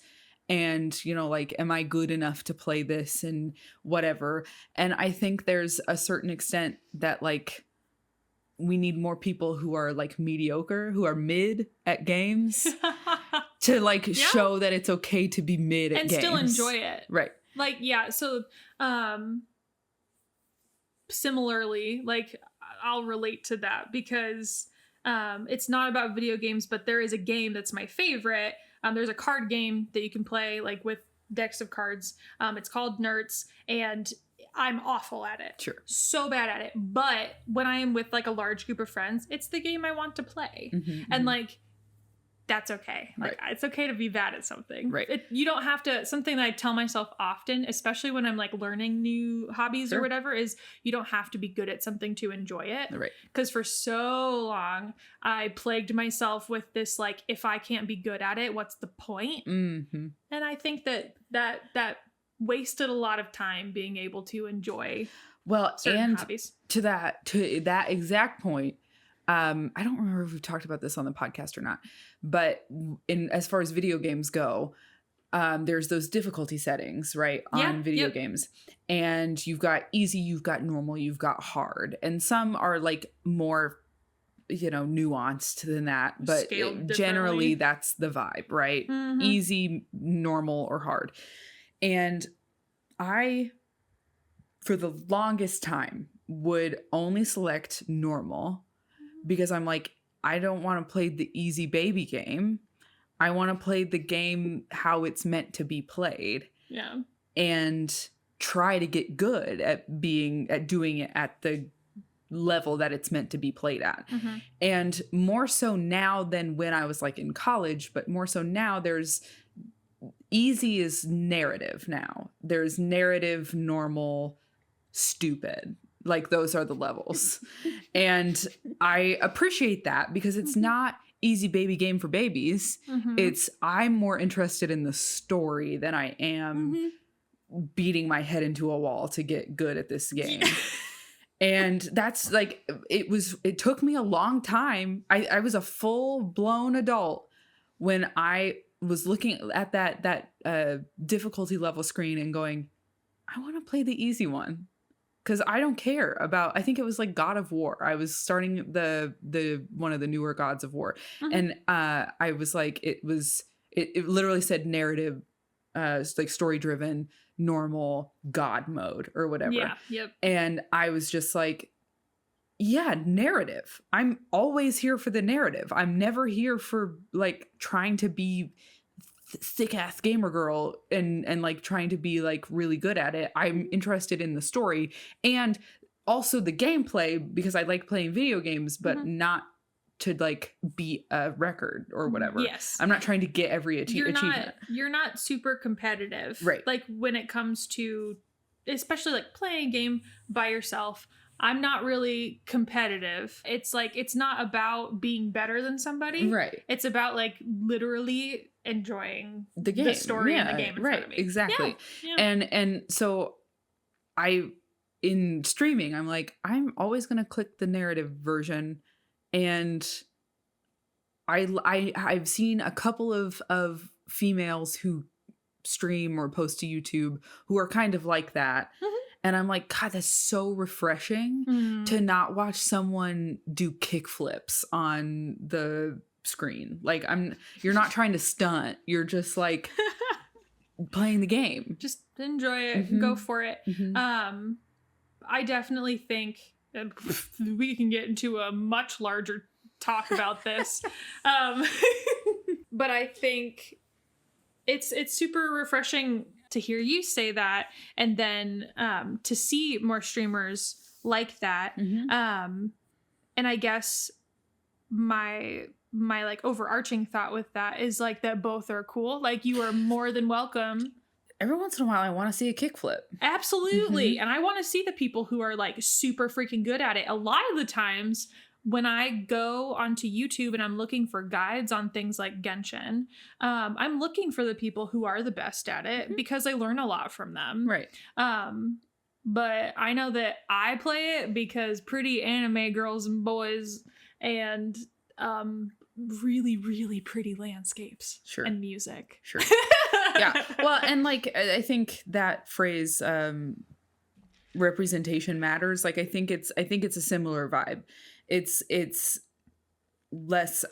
And, you know, like, am I good enough to play this and whatever? And I think there's a certain extent that like we need more people who are like mediocre, who are mid at games to like show that it's okay to be mid at games. And still enjoy it. Right. Like, yeah. So, similarly, like I'll relate to that because it's not about video games, but there is a game that's my favorite. There's a card game that you can play like with decks of cards. It's called Nerds, and I'm awful at it. Sure. So bad at it. But when I am with like a large group of friends, it's the game I want to play. And like, that's okay. Like, it's okay to be bad at something. Right. You don't have to, something that I tell myself often, especially when I'm like learning new hobbies or whatever, is you don't have to be good at something to enjoy it. Right. Because for so long, I plagued myself with this, like, if I can't be good at it, what's the point? And I think that wasted a lot of time being able to enjoy certain hobbies. To that exact point, I don't remember if we've talked about this on the podcast or not, but as far as video games go, there's those difficulty settings, right, on video games. And you've got easy, you've got normal, you've got hard. And some are like more, you know, nuanced than that. But generally that's the vibe, right? Easy, normal, or hard. And I, for the longest time, would only select normal because I'm like, I don't want to play the easy baby game. I want to play the game how it's meant to be played. Yeah. And try to get good at doing it at the level that it's meant to be played at. And more so now than when I was like in college, but more so now there's easy is narrative now. There's narrative, normal, stupid. Like those are the levels. And I appreciate that because it's not easy baby game for babies. It's I'm more interested in the story than I am beating my head into a wall to get good at this game. And that's like, it took me a long time. I was a full blown adult when I was looking at that difficulty level screen and going, I want to play the easy one. Because I don't care about, I think it was like God of War. I was starting the one of the newer Gods of War. And I was like, it literally said narrative, like story driven, normal God mode or whatever. Yeah. Yep. And I was just like, yeah, narrative. I'm always here for the narrative. I'm never here for like trying to be thick ass gamer girl and like trying to be like really good at it. I'm interested in the story and also the gameplay because I like playing video games, but not to like beat a record or whatever. Yes. I'm not trying to get every achievement. You're not super competitive. Right. Like when it comes to, especially like playing a game by yourself, I'm not really competitive. It's like, it's not about being better than somebody. Right. It's about like literally enjoying the game, the story and the game in front of me. Exactly. Yeah. And so in streaming, I'm like, I'm always going to click the narrative version. And I've seen a couple of females who stream or post to YouTube who are kind of like that. And I'm like, God, that's so refreshing to not watch someone do kick flips on the screen. Like you're not trying to stunt. You're just like playing the game. Just enjoy it. Go for it. I definitely think we can get into a much larger talk about this. But I think it's super refreshing to hear you say that and then to see more streamers like that. And I guess my like overarching thought with that is like that both are cool. Like you are more than welcome. Every once in a while I want to see a kickflip. Absolutely. And I want to see the people who are like super freaking good at it. A lot of the times when I go onto YouTube and I'm looking for guides on things like Genshin, I'm looking for the people who are the best at it because I learn a lot from them. Right. But I know that I play it because pretty anime girls and boys and really, really pretty landscapes and music. Sure. Yeah. Well, and like, I think that phrase, representation matters. Like, I think it's a similar vibe. It's less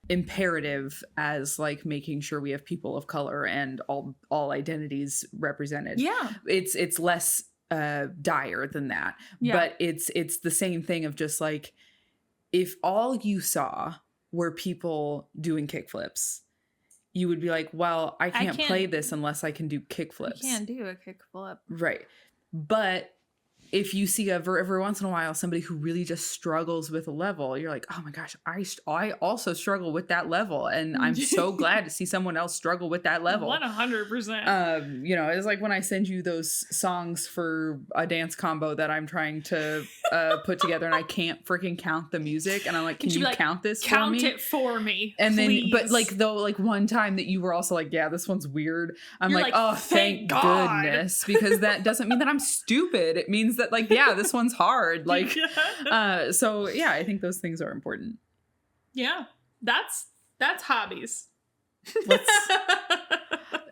imperative as like making sure we have people of color and all identities represented. Yeah. It's less dire than that. Yeah. But it's the same thing of just like, if all you saw were people doing kickflips, you would be like, well, I can't play this unless I can do kickflips. I can't do a kickflip. Right. But if you see every once in a while somebody who really just struggles with a level, you're like, oh my gosh, I also struggle with that level. And I'm so glad to see someone else struggle with that level. 100%. You know, it's like when I send you those songs for a dance combo that I'm trying to put together and I can't freaking count the music. And I'm like, can you count this for me? Count it for me, and please. Then, but like though, like one time that you were also like, yeah, this one's weird. You're like, oh, thank goodness. Because that doesn't mean that I'm stupid. It means that like, yeah, this one's hard. Like, so yeah, I think those things are important. Yeah, that's hobbies.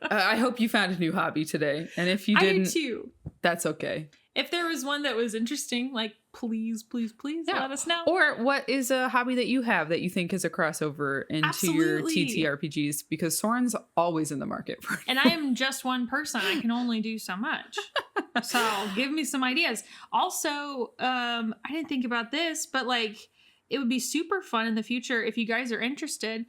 I hope you found a new hobby today. And if you didn't, I do too. That's okay. If there was one that was interesting, like, please let us know. Or what is a hobby that you have that you think is a crossover into your TTRPGs? Because Soren's always in the market for it. And I am just one person. I can only do so much. So give me some ideas. Also, I didn't think about this, but like, it would be super fun in the future if you guys are interested.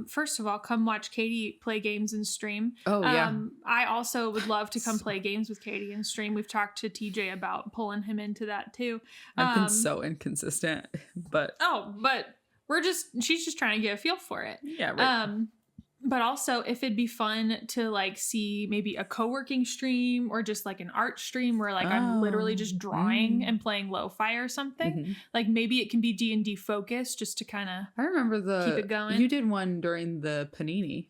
First of all, come watch Caitie play games and stream. Oh, yeah. I also would love to come play games with Caitie and stream. We've talked to TJ about pulling him into that too. I've been so inconsistent, but she's just trying to get a feel for it. Yeah, right. But also, if it'd be fun to like see maybe a co-working stream or just like an art stream where like I'm literally just drawing and playing lo-fi or something. Mm-hmm. Like maybe it can be D&D focused just to kind of I remember keep it going. You did one during the Panini.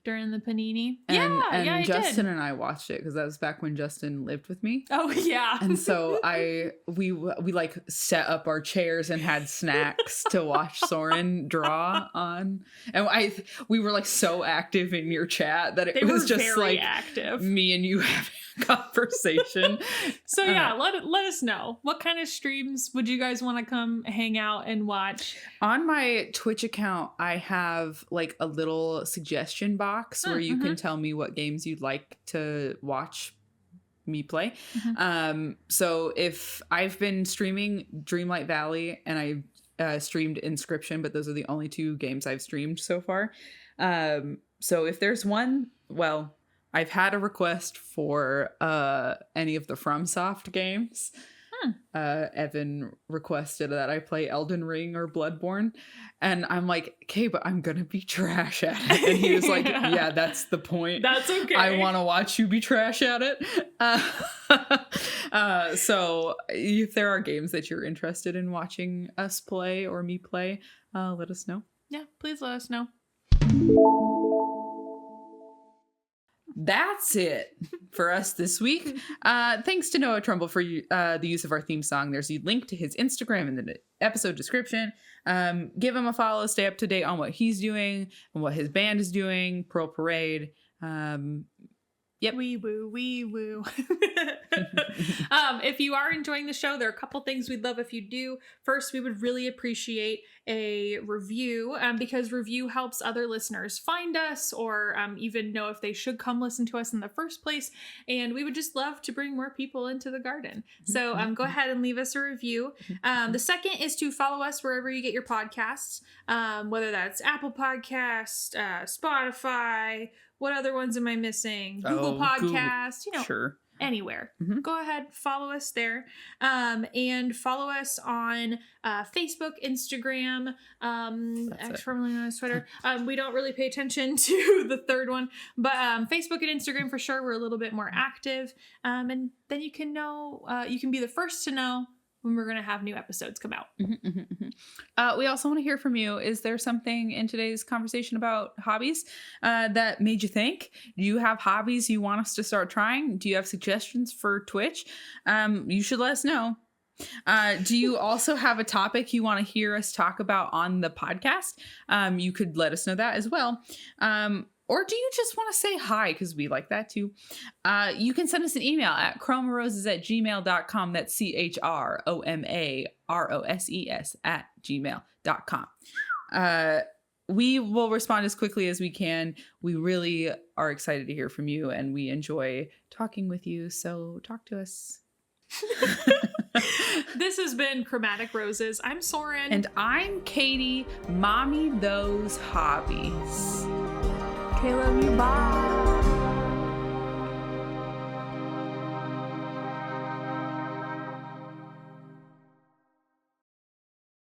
And Justin and I watched it because that was back when Justin lived with me. Oh yeah. And so we like set up our chairs and had snacks to watch Soren draw on. And we were like so active in your chat that it was just like active. Me and you having a conversation. So yeah, let us know what kind of streams would you guys want to come hang out and watch. On my Twitch account, I have like a little suggestion box where you can tell me what games you'd like to watch me play. So if I've been streaming Dreamlight Valley and I streamed Inscription, but those are the only 2 games I've streamed so far. So if there's one, well, I've had a request for any of the FromSoft games. Evan requested that I play Elden Ring or Bloodborne. And I'm like, okay, but I'm going to be trash at it. And he was like, yeah, that's the point. That's okay. I want to watch you be trash at it. So if there are games that you're interested in watching us play or me play, let us know. Yeah, please let us know. That's it for us this week. Thanks to Noah Trumbull for the use of our theme song. There's a link to his Instagram in the episode description. Give him a follow. Stay up to date on what he's doing and what his band is doing. Pearl Parade. Yep. Wee woo. If you are enjoying the show, there are a couple things we'd love if you do. First, we would really appreciate a review because review helps other listeners find us or even know if they should come listen to us in the first place. And we would just love to bring more people into the garden. So go ahead and leave us a review. The second is to follow us wherever you get your podcasts, whether that's Apple Podcasts, Spotify. What other ones am I missing? Google Podcasts, Sure. Anywhere. Go ahead, follow us there. And follow us on Facebook, Instagram, formerly known as Twitter. We don't really pay attention to the third one, but Facebook and Instagram for sure, we're a little bit more active. And then you can know, you can be the first to know when we're going to have new episodes come out. We also want to hear from you. Is there something in today's conversation about hobbies that made you think? Do you have hobbies you want us to start trying? Do you have suggestions for Twitch? You should let us know. Do you also have a topic you want to hear us talk about on the podcast? You could let us know that as well. Or do you just want to say hi? Because we like that too. You can send us an email at chromaroses@gmail.com. That's CHROMAROSES@gmail.com. We will respond as quickly as we can. We really are excited to hear from you and we enjoy talking with you. So talk to us. This has been Chromatic Roses. I'm Soren. And I'm Caitie. Mommy those hobbies. Okay, love you. Bye.